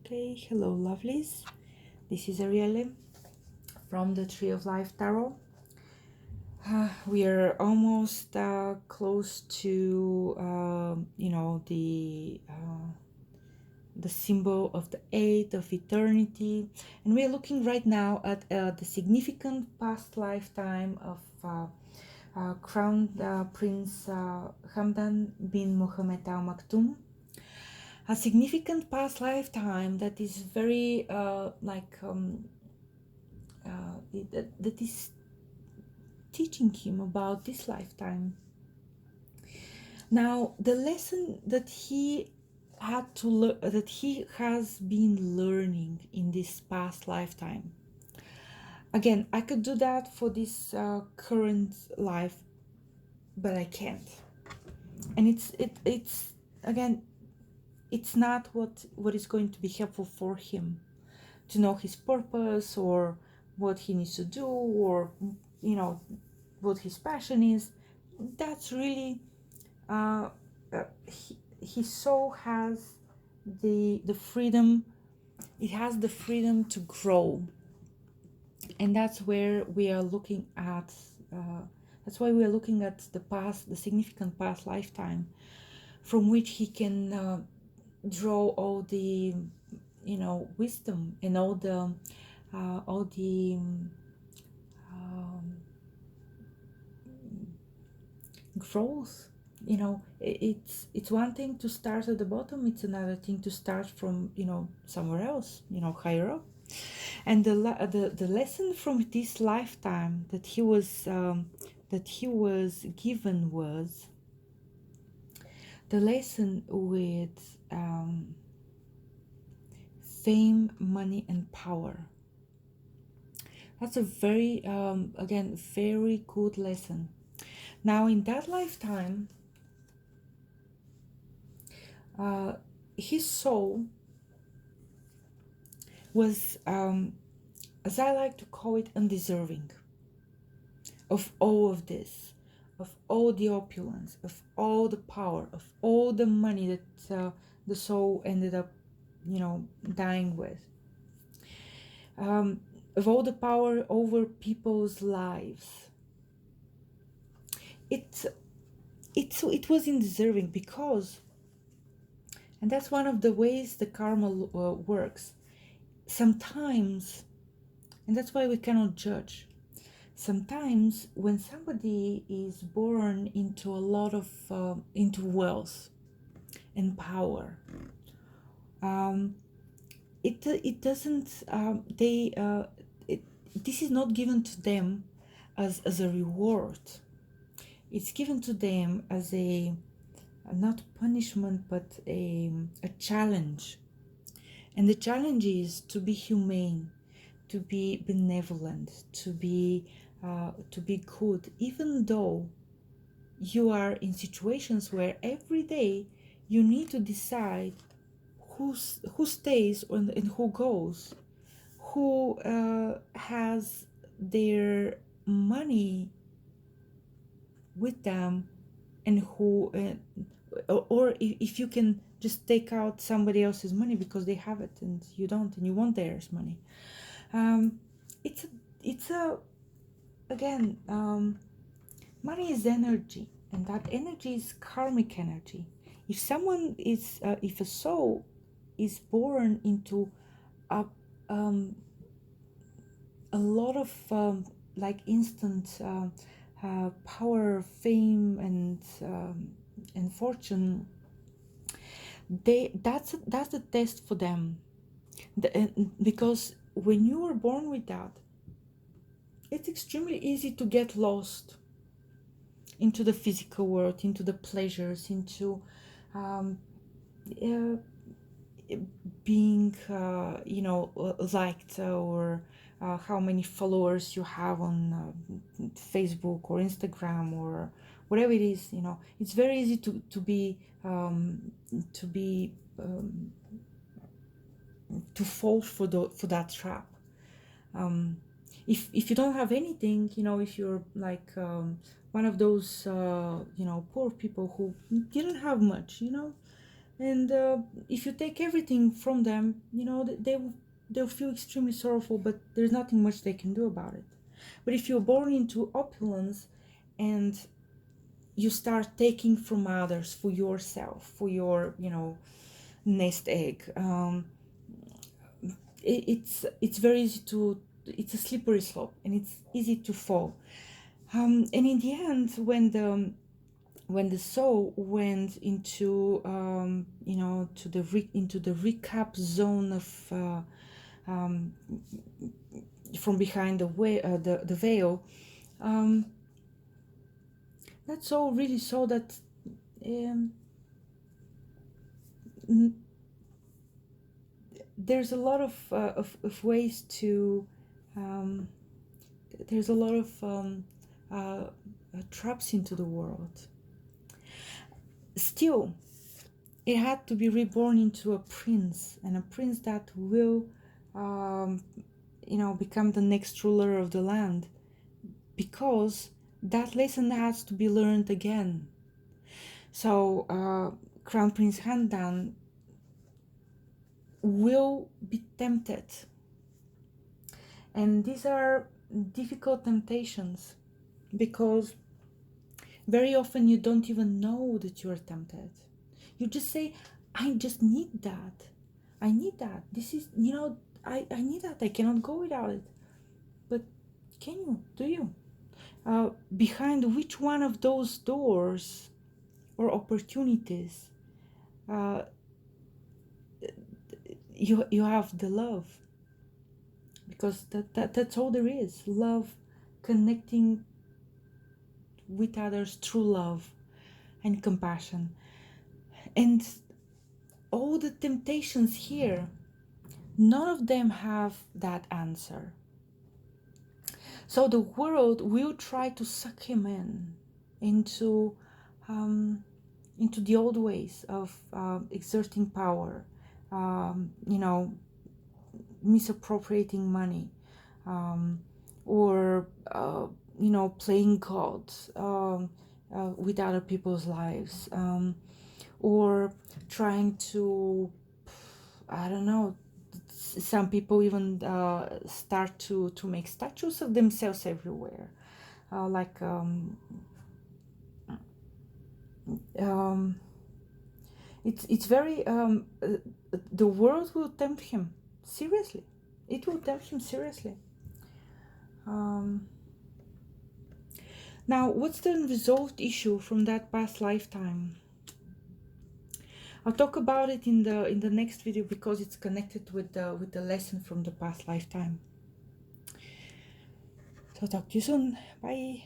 Okay, hello lovelies. This is Arielle from the Tree of Life Tarot. We are almost close to, the symbol of the eight of eternity, and we are looking right now at the significant past lifetime of Crown Prince Hamdan bin Mohammed Al Maktoum. A significant past lifetime that is very that is teaching him about this lifetime. Now, the lesson that he had to learn, that he has been learning in this past lifetime. Again, I could do that for this current life, but I can't. And it's again, it's not what is going to be helpful for him to know his purpose or what he needs to do, or what his passion is. That's really his soul has the freedom. It has the freedom to grow, and that's where we are looking at. That's why we are looking at the significant past lifetime, from which he can draw all the wisdom and all the growth. It's one thing to start at the bottom, it's another thing to start from somewhere else, higher up. And the lesson from this lifetime that he was given was the lesson with fame, money, and power. That's a very again, very good lesson. Now, in that lifetime, his soul was, as I like to call it, undeserving of all of this, of all the opulence, of all the power, of all the money that the soul ended up, dying with, of all the power over people's lives. It was undeserving because, and that's one of the ways the karma works sometimes, and that's why we cannot judge. Sometimes when somebody is born into a lot of into wealth and power, it doesn't this is not given to them as a reward. It's given to them as a not punishment, but a challenge. And the challenge is to be humane, to be benevolent, to be good, even though you are in situations where every day you need to decide who stays and who goes, who has their money with them, and who or if you can just take out somebody else's money because they have it and you don't, and you want theirs money. It's a again, money is energy, and that energy is karmic energy. If someone is if a soul is born into a lot of like instant power, fame, and fortune, that's a test for them. Because when you are born with that, it's extremely easy to get lost into the physical world, into the pleasures, into being liked, or how many followers you have on Facebook or Instagram or whatever it is. It's very easy to fall for that trap. If you don't have anything, if you're like one of those poor people who didn't have much, And if you take everything from them, you know, they'll feel extremely sorrowful, but there's nothing much they can do about it. But if you're born into opulence and you start taking from others for yourself, for your, you know, nest egg, it's very easy to, it's a slippery slope and it's easy to fall. And in the end, when the soul went into you know, to the into the recap zone of from behind the way the veil, that soul really saw that um, there's a lot of ways to there's a lot of traps into the world. Still, it had to be reborn into a prince, and a prince that will you know, become the next ruler of the land, because that lesson has to be learned again. So Crown Prince Hamdan will be tempted, and these are difficult temptations, because very often you don't even know that you're tempted. You just say, I just need that. I need that. This is, you know, I need that. I cannot go without it. But can you? Do you? Behind which one of those doors or opportunities you have the love? Because that's all there is. Love, connecting with others through love and compassion. And all the temptations here, none of them have that answer. So the world will try to suck him into the old ways of exerting power, you know, misappropriating money, or you know, playing God with other people's lives, or trying to, I don't know, some people even start to make statues of themselves everywhere, like it's very the world will tempt him seriously. It will tempt him seriously. Now, what's the unresolved issue from that past lifetime? I'll talk about it in the next video, because it's connected with the lesson from the past lifetime. So talk to you soon. Bye.